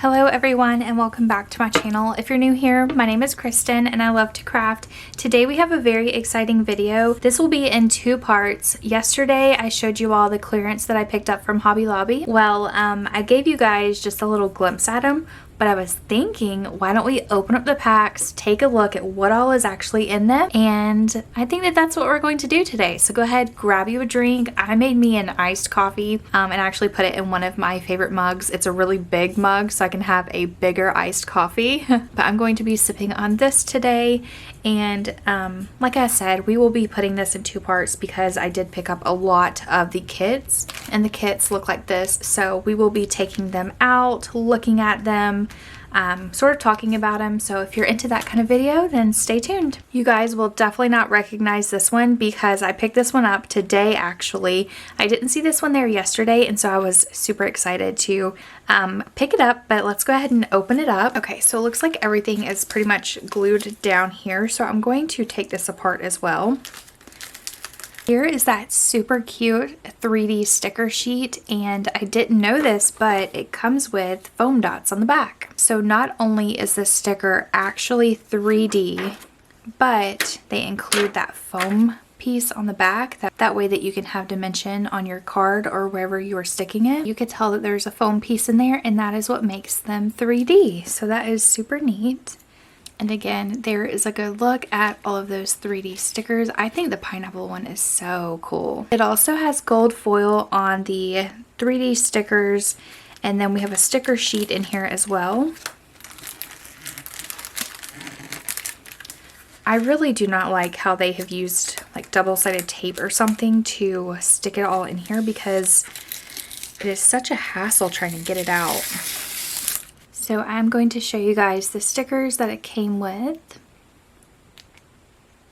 Hello everyone and welcome back to my channel. If you're new here, my name is Kristin and I love to craft. Today we have a very exciting video. This will be in two parts. Yesterday I showed you all the clearance that I picked up from Hobby Lobby. Well, I gave you guys just a little glimpse at them, but I was thinking, why don't we open up the packs, take a look at what all is actually in them, and I think that that's what we're going to do today. So go ahead, grab you a drink. I made me an iced coffee and actually put it in one of my favorite mugs. It's a really big mug, so I can have a bigger iced coffee. But I'm going to be sipping on this today, and like I said, we will be putting this in two parts because I did pick up a lot of the kits, and the kits look like this. So we will be taking them out, looking at them, sort of talking about them. So if you're into that kind of video, then stay tuned. You guys will definitely not recognize this one because I picked this one up today actually. I didn't see this one there yesterday, and so I was super excited to pick it up, but let's go ahead and open it up. Okay, so it looks like everything is pretty much glued down here, so I'm going to take this apart as well. Here is that super cute 3D sticker sheet, and I didn't know this, but it comes with foam dots on the back. So not only is this sticker actually 3D, but they include that foam piece on the back. That way that you can have dimension on your card or wherever you are sticking it. You could tell that there's a foam piece in there, and that is what makes them 3D. So that is super neat. And again, there is a good look at all of those 3D stickers. I think the pineapple one is so cool. It also has gold foil on the 3D stickers, and then we have a sticker sheet in here as well. I really do not like how they have used like double-sided tape or something to stick it all in here because it is such a hassle trying to get it out. So I'm going to show you guys the stickers that it came with.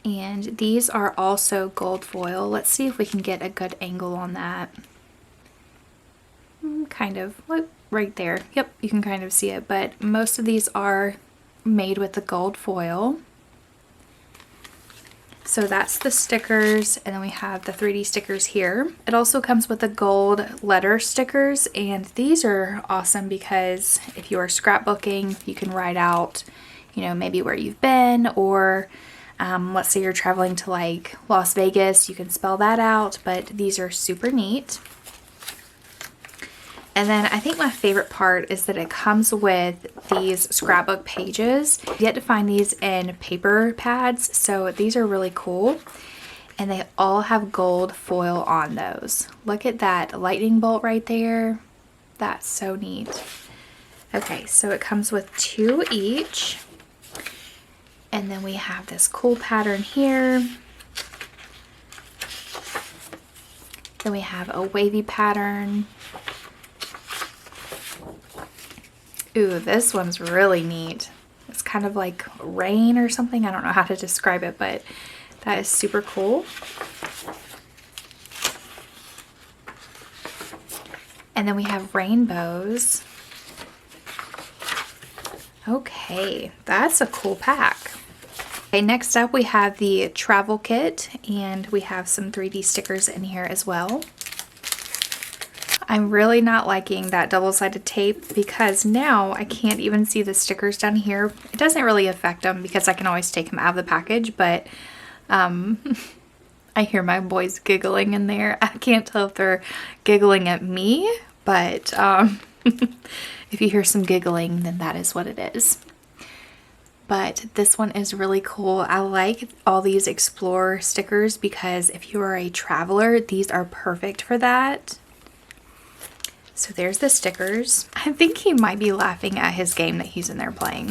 And these are also gold foil. Let's see if we can get a good angle on that. Kind of, look right there. Yep, you can kind of see it, but most of these are made with the gold foil. So that's the stickers, and then we have the 3D stickers here. It also comes with the gold letter stickers, and these are awesome because if you are scrapbooking, you can write out, you know, maybe where you've been, or let's say you're traveling to like Las Vegas, you can spell that out, but these are super neat. And then I think my favorite part is that it comes with these scrapbook pages. You get to find these in paper pads, so these are really cool. And they all have gold foil on those. Look at that lightning bolt right there. That's so neat. Okay, so it comes with two each. And then we have this cool pattern here. Then we have a wavy pattern. Ooh, this one's really neat. It's kind of like rain or something. I don't know how to describe it, but that is super cool. And then we have rainbows. Okay, that's a cool pack. Okay, next up we have the travel kit, and we have some 3D stickers in here as well. I'm really not liking that double-sided tape because now I can't even see the stickers down here. It doesn't really affect them because I can always take them out of the package, but I hear my boys giggling in there. I can't tell if they're giggling at me, but if you hear some giggling, then that is what it is. But this one is really cool. I like all these Explorer stickers because if you are a traveler, these are perfect for that. So there's the stickers. I think he might be laughing at his game that he's in there playing.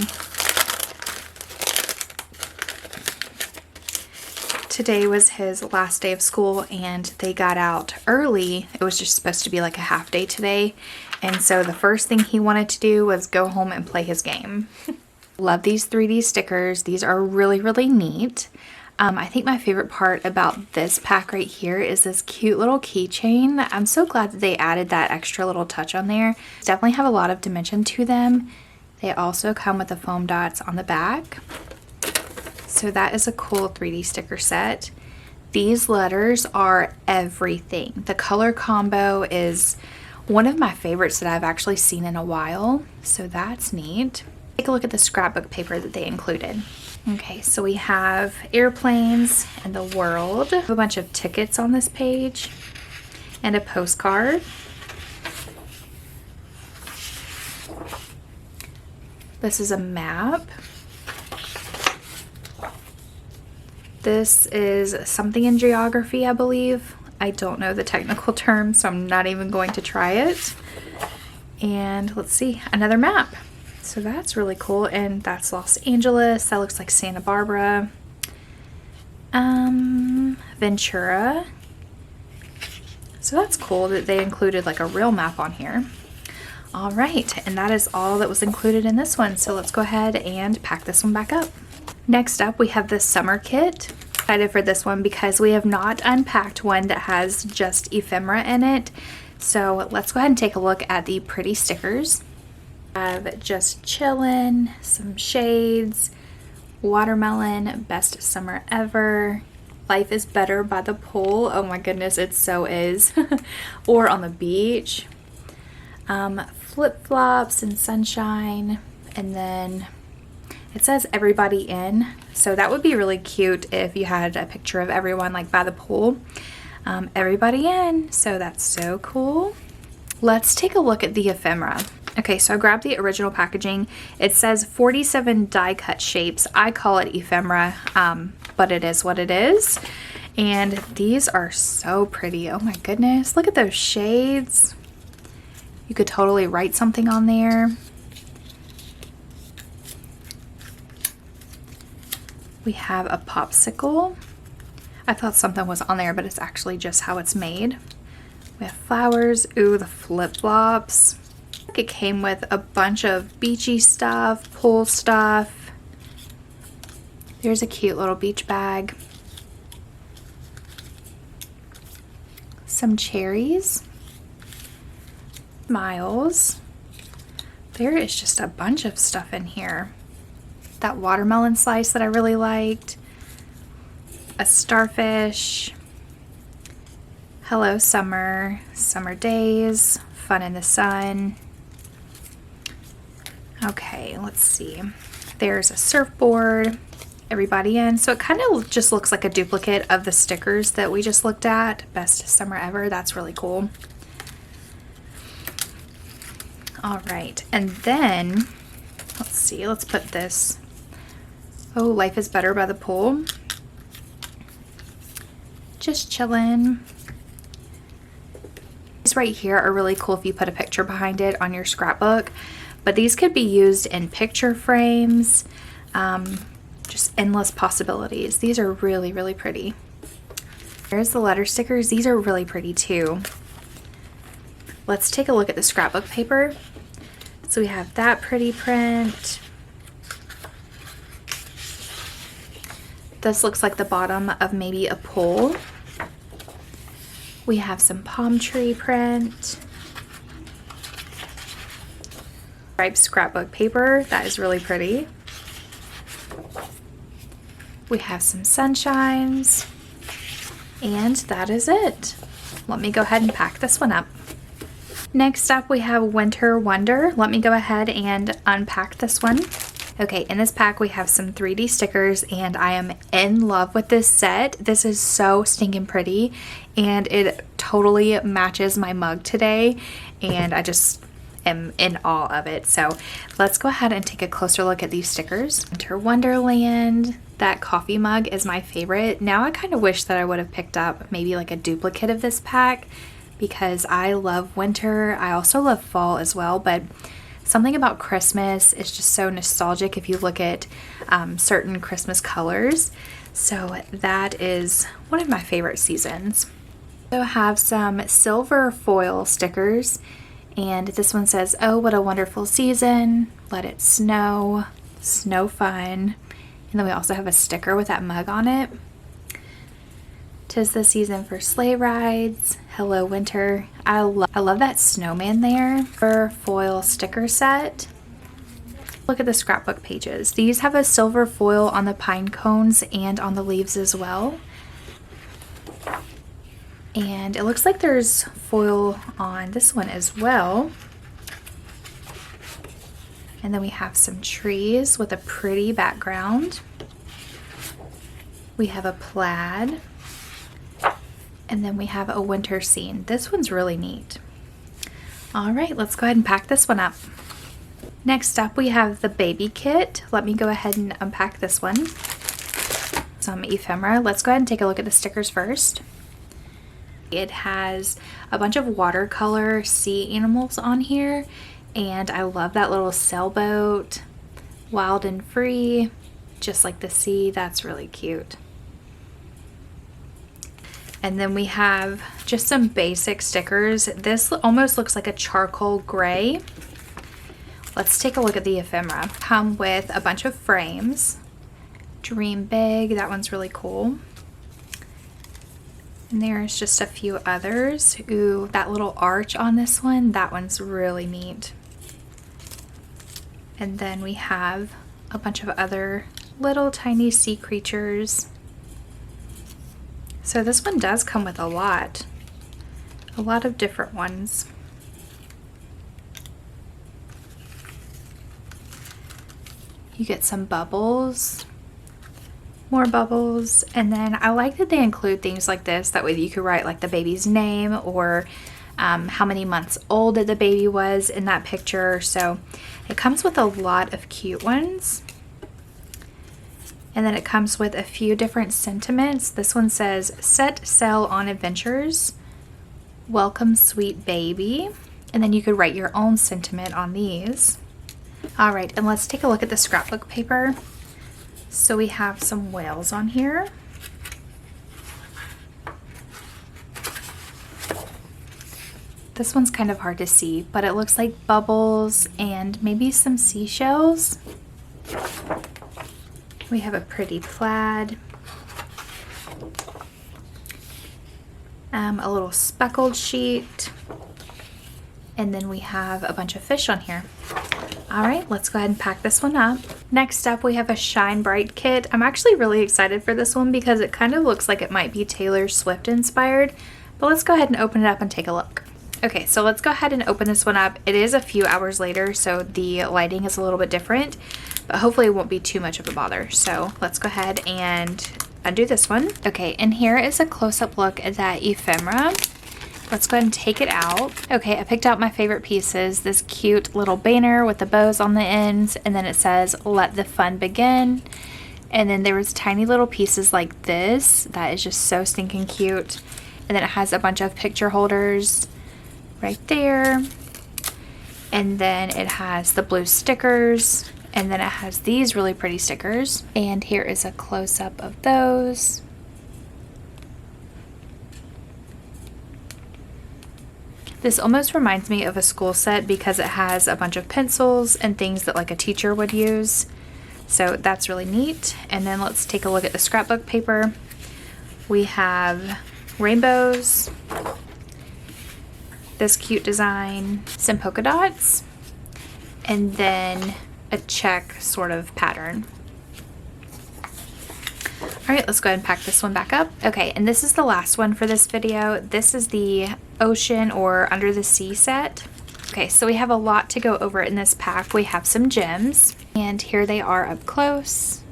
Today was his last day of school and they got out early. It was just supposed to be like a half day today. And so the first thing he wanted to do was go home and play his game. Love these 3D stickers. These are really, really neat. I think my favorite part about this pack right here is this cute little keychain. I'm so glad that they added that extra little touch on there. Definitely have a lot of dimension to them. They also come with the foam dots on the back. So that is a cool 3D sticker set. These letters are everything. The color combo is one of my favorites that I've actually seen in a while, so that's neat. Take a look at the scrapbook paper that they included. Okay, so we have airplanes and the world. A bunch of tickets on this page and a postcard. This is a map. This is something in geography, I believe. I don't know the technical term, so I'm not even going to try it. And let's see, another map. So that's really cool, and that's Los Angeles. That looks like Santa Barbara. Ventura. So that's cool that they included like a real map on here. All right, and that is all that was included in this one. So let's go ahead and pack this one back up. Next up, we have the summer kit. Excited for this one because we have not unpacked one that has just ephemera in it. So let's go ahead and take a look at the pretty stickers. I have just chillin', some shades, watermelon, best summer ever, life is better by the pool. Oh my goodness, it so is. Or on the beach. Flip-flops and sunshine, and then it says everybody in, so that would be really cute if you had a picture of everyone like by the pool. Everybody in, so that's so cool. Let's take a look at the ephemera. Okay, so I grabbed the original packaging. It says 47 die cut shapes. I call it ephemera, but it is what it is. And these are so pretty. Oh my goodness, look at those shades. You could totally write something on there. We have a popsicle. I thought something was on there, but it's actually just how it's made. We have flowers. Ooh, the flip-flops. It came with a bunch of beachy stuff, pool stuff. There's a cute little beach bag. Some cherries. Smiles. There is just a bunch of stuff in here. That watermelon slice that I really liked. A starfish. Hello summer. Summer days. Fun in the sun. Okay, let's see. There's a surfboard. Everybody in. So it kind of just looks like a duplicate of the stickers that we just looked at. Best summer ever. That's really cool. All right, and then let's see, let's put this. Oh, life is better by the pool. Just chillin'. These right here are really cool if you put a picture behind it on your scrapbook, but these could be used in picture frames. Just endless possibilities. These are really, really pretty. There's the letter stickers. These are really pretty too. Let's take a look at the scrapbook paper. So we have that pretty print. This looks like the bottom of maybe a pool. We have some palm tree print. Striped scrapbook paper. That is really pretty. We have some sunshines. And that is it. Let me go ahead and pack this one up. Next up, we have Winter Wonder. Let me go ahead and unpack this one. Okay, in this pack, we have some 3D stickers, and I am in love with this set. This is so stinking pretty, and it totally matches my mug today, and I just am in awe of it. So let's go ahead and take a closer look at these stickers. Winter Wonderland. That coffee mug is my favorite. Now I kind of wish that I would have picked up maybe like a duplicate of this pack, because I love winter. I also love fall as well, but something about Christmas is just so nostalgic if you look at certain Christmas colors. So that is one of my favorite seasons. I also have some silver foil stickers, and this one says, "Oh, what a wonderful season. Let it snow. Snow fun." And then we also have a sticker with that mug on it. "'Tis the season for sleigh rides. Hello winter." I love that snowman there. For foil sticker set. Look at the scrapbook pages. These have a silver foil on the pine cones and on the leaves as well. And it looks like there's foil on this one as well. And then we have some trees with a pretty background. We have a plaid. And then we have a winter scene. This one's really neat. All right, let's go ahead and pack this one up. Next up, we have the baby kit. Let me go ahead and unpack this one. Some ephemera. Let's go ahead and take a look at the stickers first. It has a bunch of watercolor sea animals on here. And I love that little sailboat, wild and free, just like the sea. That's really cute. And then we have just some basic stickers. This almost looks like a charcoal gray. Let's take a look at the ephemera. Come with a bunch of frames. Dream big, that one's really cool. And there's just a few others. Ooh, that little arch on this one, that one's really neat. And then we have a bunch of other little tiny sea creatures. So this one does come with a lot of different ones. You get some bubbles, more bubbles, and then I like that they include things like this. That way you could write like the baby's name or how many months old the baby was in that picture. So it comes with a lot of cute ones. And then it comes with a few different sentiments. This one says, "Set sail on adventures. Welcome, sweet baby." And then you could write your own sentiment on these. All right, and let's take a look at the scrapbook paper. So we have some whales on here. This one's kind of hard to see, but it looks like bubbles and maybe some seashells. We have a pretty plaid. A little speckled sheet. And then we have a bunch of fish on here. All right, let's go ahead and pack this one up. Next up, we have a ShineBrite Kit. I'm actually really excited for this one because it kind of looks like it might be Taylor Swift inspired. But let's go ahead and open it up and take a look. Okay, so let's go ahead and open this one up. It is a few hours later, so the lighting is a little bit different, but hopefully it won't be too much of a bother. So let's go ahead and undo this one. Okay, and here is a close-up look at that ephemera. Let's go ahead and take it out. Okay, I picked out my favorite pieces. This cute little banner with the bows on the ends, and then it says, "Let the fun begin." And then there was tiny little pieces like this. That is just so stinking cute. And then it has a bunch of picture holders right there. And then it has the blue stickers. And then it has these really pretty stickers. And here is a close-up of those. This almost reminds me of a school set because it has a bunch of pencils and things that like a teacher would use. So that's really neat. And then let's take a look at the scrapbook paper. We have rainbows, this cute design, some polka dots, and then a check sort of pattern. All right, let's go ahead and pack this one back up. Okay, and this is the last one for this video. This is the ocean or under the sea set. Okay, so we have a lot to go over in this pack. We have some gems, and here they are up close.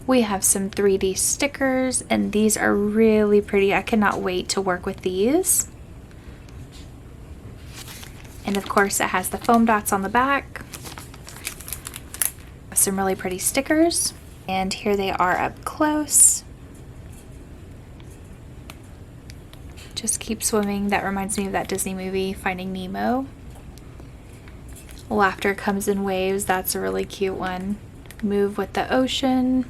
We have some 3D stickers, and these are really pretty. I cannot wait to work with these. And of course, it has the foam dots on the back. Some really pretty stickers. And here they are up close. Just keep swimming. That reminds me of that Disney movie, Finding Nemo. Laughter comes in waves. That's a really cute one. Move with the ocean.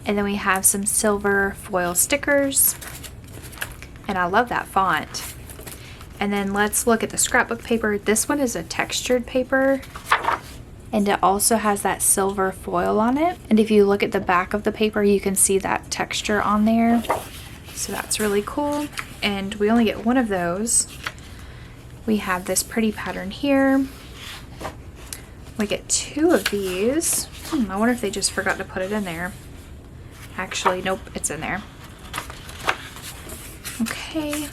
And then we have some silver foil stickers. And I love that font. And then let's look at the scrapbook paper. This one is a textured paper. And it also has that silver foil on it. And if you look at the back of the paper, you can see that texture on there. So that's really cool. And we only get one of those. We have this pretty pattern here. We get two of these. I wonder if they just forgot to put it in there. Actually, nope, it's in there. Okay,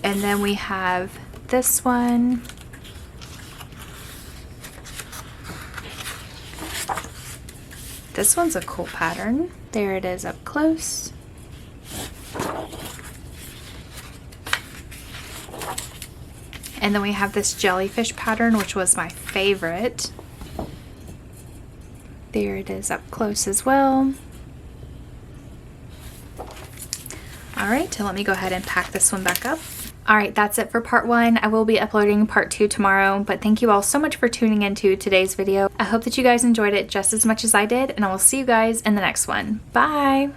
and then we have this one. This one's a cool pattern. There it is up close. And then we have this jellyfish pattern, which was my favorite. There it is up close as well. All right, so let me go ahead and pack this one back up. All right, that's it for part 1. I will be uploading part 2 tomorrow, but thank you all so much for tuning into today's video. I hope that you guys enjoyed it just as much as I did, and I will see you guys in the next one. Bye!